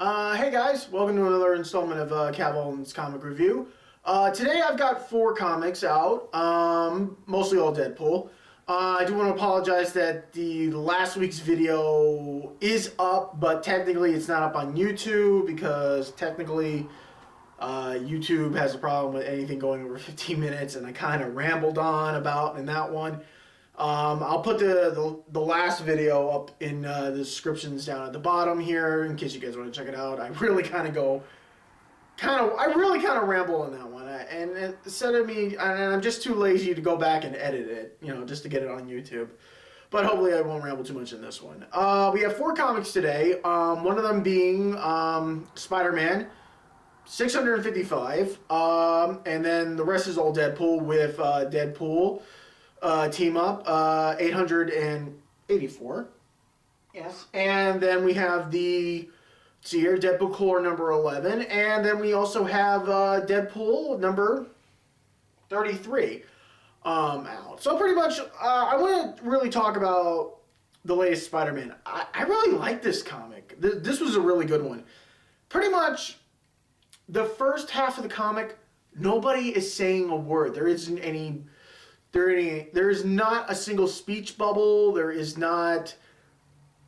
Hey guys, welcome to another installment of Kavalden's comic review. Today I've got 4 comics out, mostly all Deadpool. I do want to apologize that the last week's video is up, but technically it's not up on YouTube because technically YouTube has a problem with anything going over 15 minutes, and I kind of rambled on about in that one. I'll put the last video up in the descriptions down at the bottom here in case you guys want to check it out. I really kind of ramble on that one, and instead of me, and I'm just too lazy to go back and edit it, just to get it on YouTube. But hopefully I won't ramble too much in this one. We have 4 comics today. One of them being SpiderMan, 655, and then the rest is all Deadpool with Deadpool. Team up, 884. Yes. And then we have the, let's see here, Deadpool core number 11. And then we also have Deadpool number 33 out. So pretty much, I want to really talk about the latest Spider-Man. I really like this comic. This was a really good one. Pretty much, the first half of the comic, nobody is saying a word. There isn't any... There is not a single speech bubble. There is not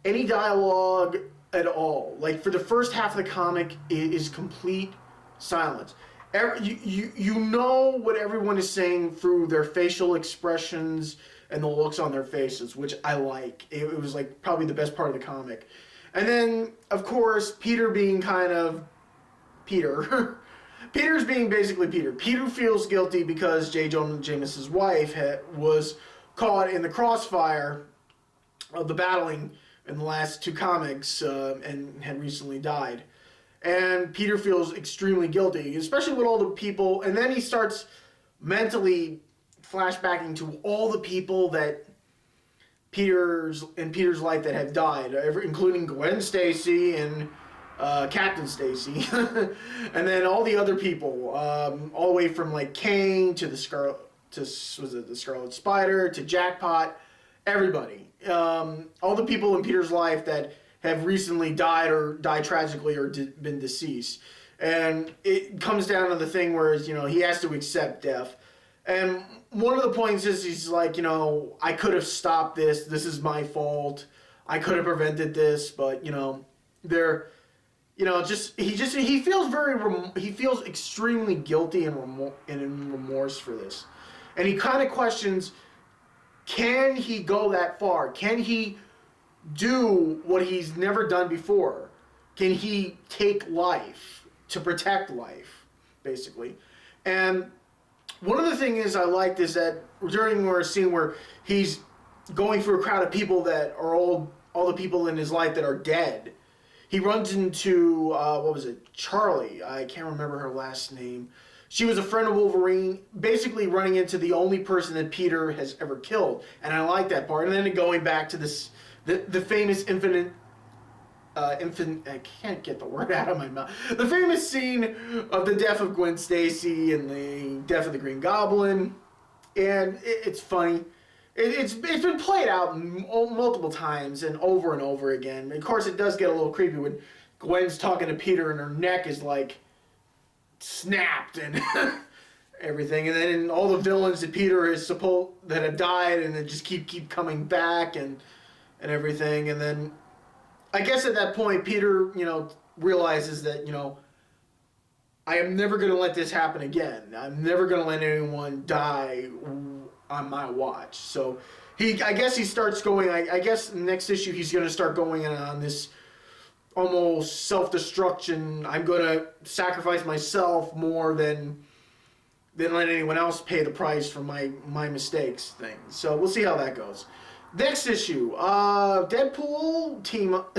any dialogue at all. Like, for the first half of the comic, it is complete silence. You know what everyone is saying through their facial expressions and the looks on their faces, which I like. It was, like, probably the best part of the comic. And then, of course, Peter being kind of Peter. Peter's being basically Peter. Peter feels guilty because J. Jonah Jameson's wife was caught in the crossfire of the battling in the last 2 comics and had recently died. And Peter feels extremely guilty, especially with all the people. And then he starts mentally flashbacking to all the people that Peter's life that have died, including Gwen Stacy and Captain Stacy, and then all the other people, all the way from like Kane to the Scarlet Spider to Jackpot, everybody, all the people in Peter's life that have recently died or died tragically or been deceased, and it comes down to the thing where he has to accept death. And one of the points is he's like, I could have stopped this. This is my fault. I could have prevented this, but he feels extremely guilty and in remorse for this. And he kind of questions, can he go that far? Can he do what he's never done before? Can he take life to protect life, basically? And one of the things I liked is that during a scene where he's going through a crowd of people that are all the people in his life that are dead, he runs into, Charlie. I can't remember her last name. She was a friend of Wolverine, basically running into the only person that Peter has ever killed. And I like that part. And then going back to the famous I can't get the word out of my mouth. The famous scene of the death of Gwen Stacy and the death of the Green Goblin. And it's funny. It's been played out multiple times and over again. Of course, it does get a little creepy when Gwen's talking to Peter and her neck is like snapped and everything. And then all the villains that Peter is that have died and then just keep coming back and everything. And then I guess at that point, Peter, realizes that, I am never going to let this happen again. I'm never going to let anyone die on my watch. So I guess he starts going, I guess next issue he's going to start going on this almost self-destruction. I'm going to sacrifice myself more than let anyone else pay the price for my mistakes thing. So we'll see how that goes. Next issue, Deadpool team up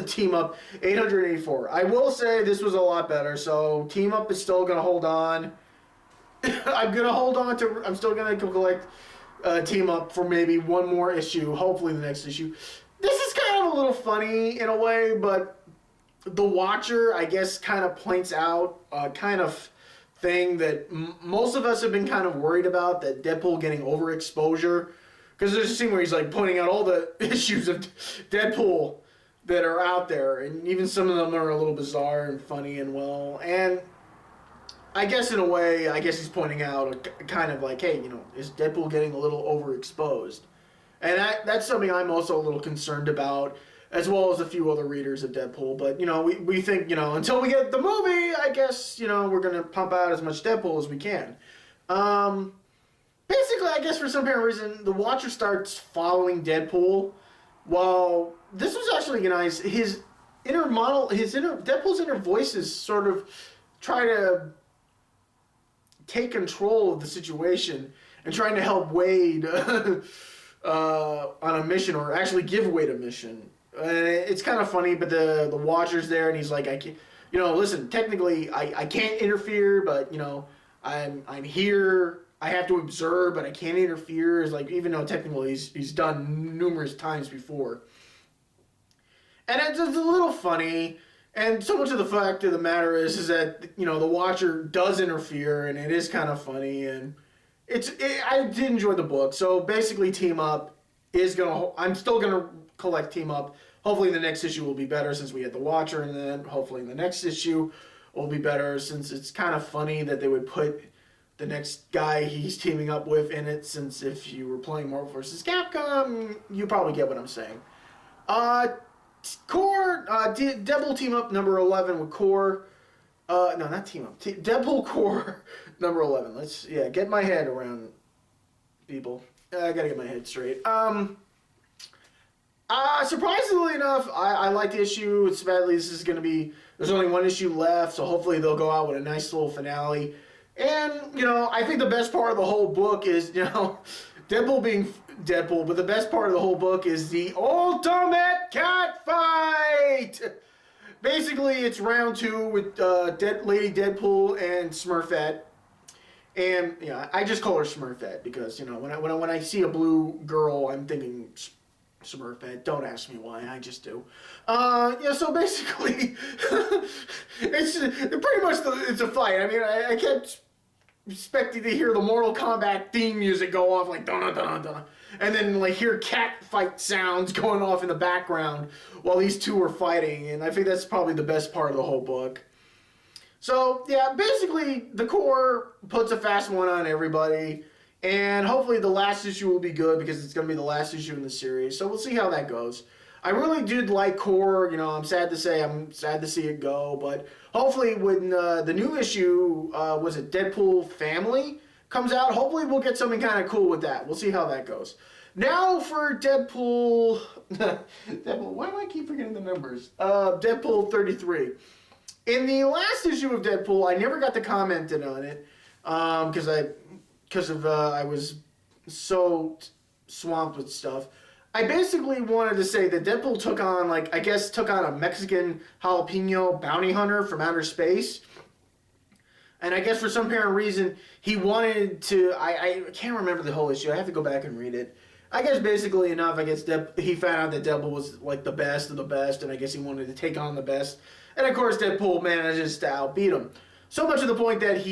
884. I will say this was a lot better. So team up is still going to hold on. I'm still going to collect team up for maybe one more issue, hopefully the next issue. This is kind of a little funny in a way, but the Watcher, I guess, kind of points out a kind of thing that most of us have been kind of worried about, that Deadpool getting overexposure. Because there's a scene where he's like pointing out all the issues of Deadpool that are out there, and even some of them are a little bizarre and funny and well. And I guess in a way, I guess he's pointing out kind of like, hey, is Deadpool getting a little overexposed? And that's something I'm also a little concerned about, as well as a few other readers of Deadpool. But, we think, until we get the movie, I guess, we're going to pump out as much Deadpool as we can. Basically, I guess for some apparent reason, the Watcher starts following Deadpool. While this was actually nice, Deadpool's inner voices sort of try to take control of the situation and trying to help Wade on a mission, or actually give Wade a mission. And it's kind of funny, but the Watcher's there, and he's like, I can't, listen, technically I can't interfere, but I'm here. I have to observe, but I can't interfere. Is like, even though technically he's done numerous times before. And it's a little funny, and so much of the fact of the matter is that, the Watcher does interfere, and it is kind of funny, and I did enjoy the book. So basically, Team Up I'm still gonna collect Team Up. Hopefully the next issue will be better since we had the Watcher, and then hopefully in the next issue will be better, since it's kind of funny that they would put the next guy he's teaming up with in it, since if you were playing Marvel vs. Capcom, you probably get what I'm saying. Deadpool Team Up number 11 with Core. No, not Team Up. Deadpool Core number 11. Let's, get my head around, people. I gotta get my head straight. Surprisingly enough, I like the issue. It's badly this is gonna be, there's only one issue left, so hopefully they'll go out with a nice little finale. And, I think the best part of the whole book is, Deadpool being Deadpool, but the best part of the whole book is the ultimate cat fight! Basically, it's round 2 with Lady Deadpool and Smurfette. And, I just call her Smurfette because, when I see a blue girl, I'm thinking Smurfette. Don't ask me why, I just do. So basically, it's pretty much it's a fight. I mean, I kept expecting to hear the Mortal Kombat theme music go off, like, dun-dun-dun-dun, and then, like, hear cat fight sounds going off in the background while these two are fighting, and I think that's probably the best part of the whole book. So, basically, the Core puts a fast one on everybody, and hopefully the last issue will be good, because it's going to be the last issue in the series, so we'll see how that goes. I really did like Core, I'm sad to see it go, but hopefully when the new issue, was it Deadpool Family, comes out, hopefully we'll get something kind of cool with that. We'll see how that goes. Now for Deadpool, why do I keep forgetting the numbers? Deadpool 33. In the last issue of Deadpool, I never got to comment on it, because I was so swamped with stuff. I basically wanted to say that Deadpool took on a Mexican jalapeno bounty hunter from outer space. And I guess for some apparent reason, he wanted to, I can't remember the whole issue, I have to go back and read it. I guess basically enough, he found out that Deadpool was like the best of the best, and I guess he wanted to take on the best. And of course Deadpool manages to outbeat him. So much to the point that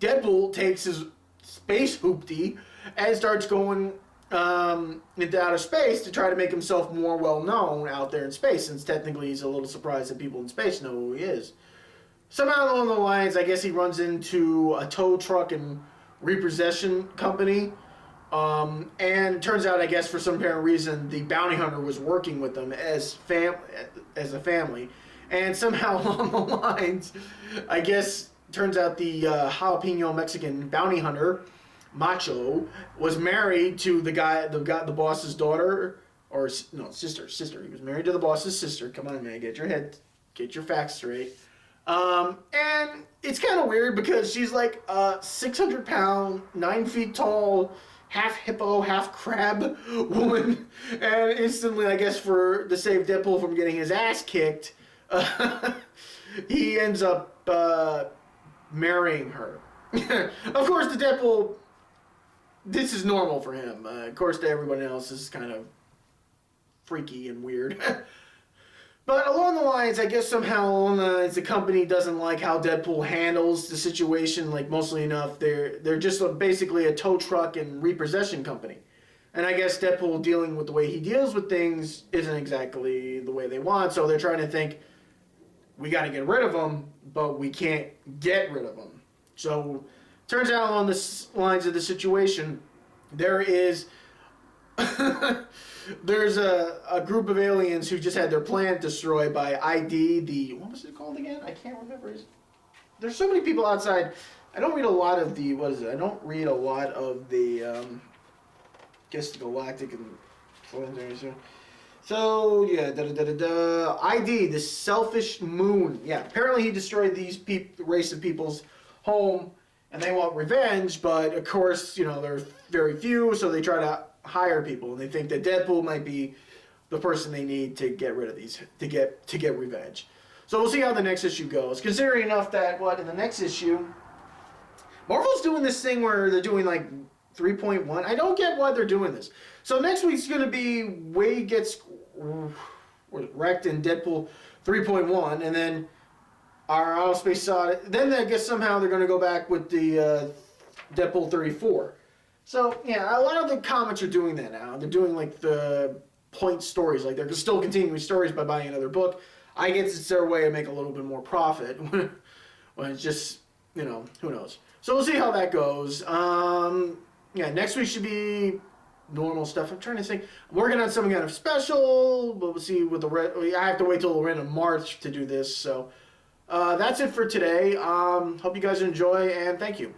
Deadpool takes his space hoopty and starts going into outer space to try to make himself more well-known out there in space, since technically he's a little surprised that people in space know who he is. Somehow along the lines, I guess he runs into a tow truck and repossession company, and turns out, I guess for some apparent reason, the bounty hunter was working with them as a family, and somehow along the lines, I guess turns out the jalapeno Mexican bounty hunter, Macho, was married to the boss's daughter, or no, sister. He was married to the boss's sister. Come on, man, get your facts straight. And it's kind of weird because she's like a 600-pound, 9 feet tall, half hippo, half crab woman, and instantly, I guess to save Deadpool from getting his ass kicked, he ends up marrying her. Of course, to Deadpool, this is normal for him. Of course, to everyone else, this is kind of freaky and weird. But along the lines, I guess somehow the company doesn't like how Deadpool handles the situation. Like, mostly enough, they're just basically a tow truck and repossession company. And I guess Deadpool dealing with the way he deals with things isn't exactly the way they want. So they're trying to think, we got to get rid of him, but we can't get rid of him. So turns out along the lines of the situation, there is there's a group of aliens who just had their planet destroyed by what was it called again? I can't remember. There's so many people outside. I don't read a lot of the, I don't read a lot of the, guess the Galactic and so, yeah, ID, the Selfish Moon. Yeah, apparently he destroyed these race of people's home, and they want revenge, but of course, they're very few, so they try to hire people, and they think that Deadpool might be the person they need to get rid of these, to get revenge. So we'll see how the next issue goes. Considering enough that, in the next issue, Marvel's doing this thing where they're doing, 3.1. I don't get why they're doing this. So next week's going to be Wade gets wrecked in Deadpool 3.1, and then our Outer Space Odyssey. Then I guess somehow they're going to go back with the Deadpool 34. So, yeah, a lot of the comics are doing that now. They're doing, the point stories. They're still continuing stories by buying another book. I guess it's their way to make a little bit more profit. When it's just, who knows. So we'll see how that goes. Yeah, next week should be normal stuff. I'm trying to think. I'm working on some kind of special, but we'll see with I have to wait till the end of March to do this. So that's it for today. Hope you guys enjoy, and thank you.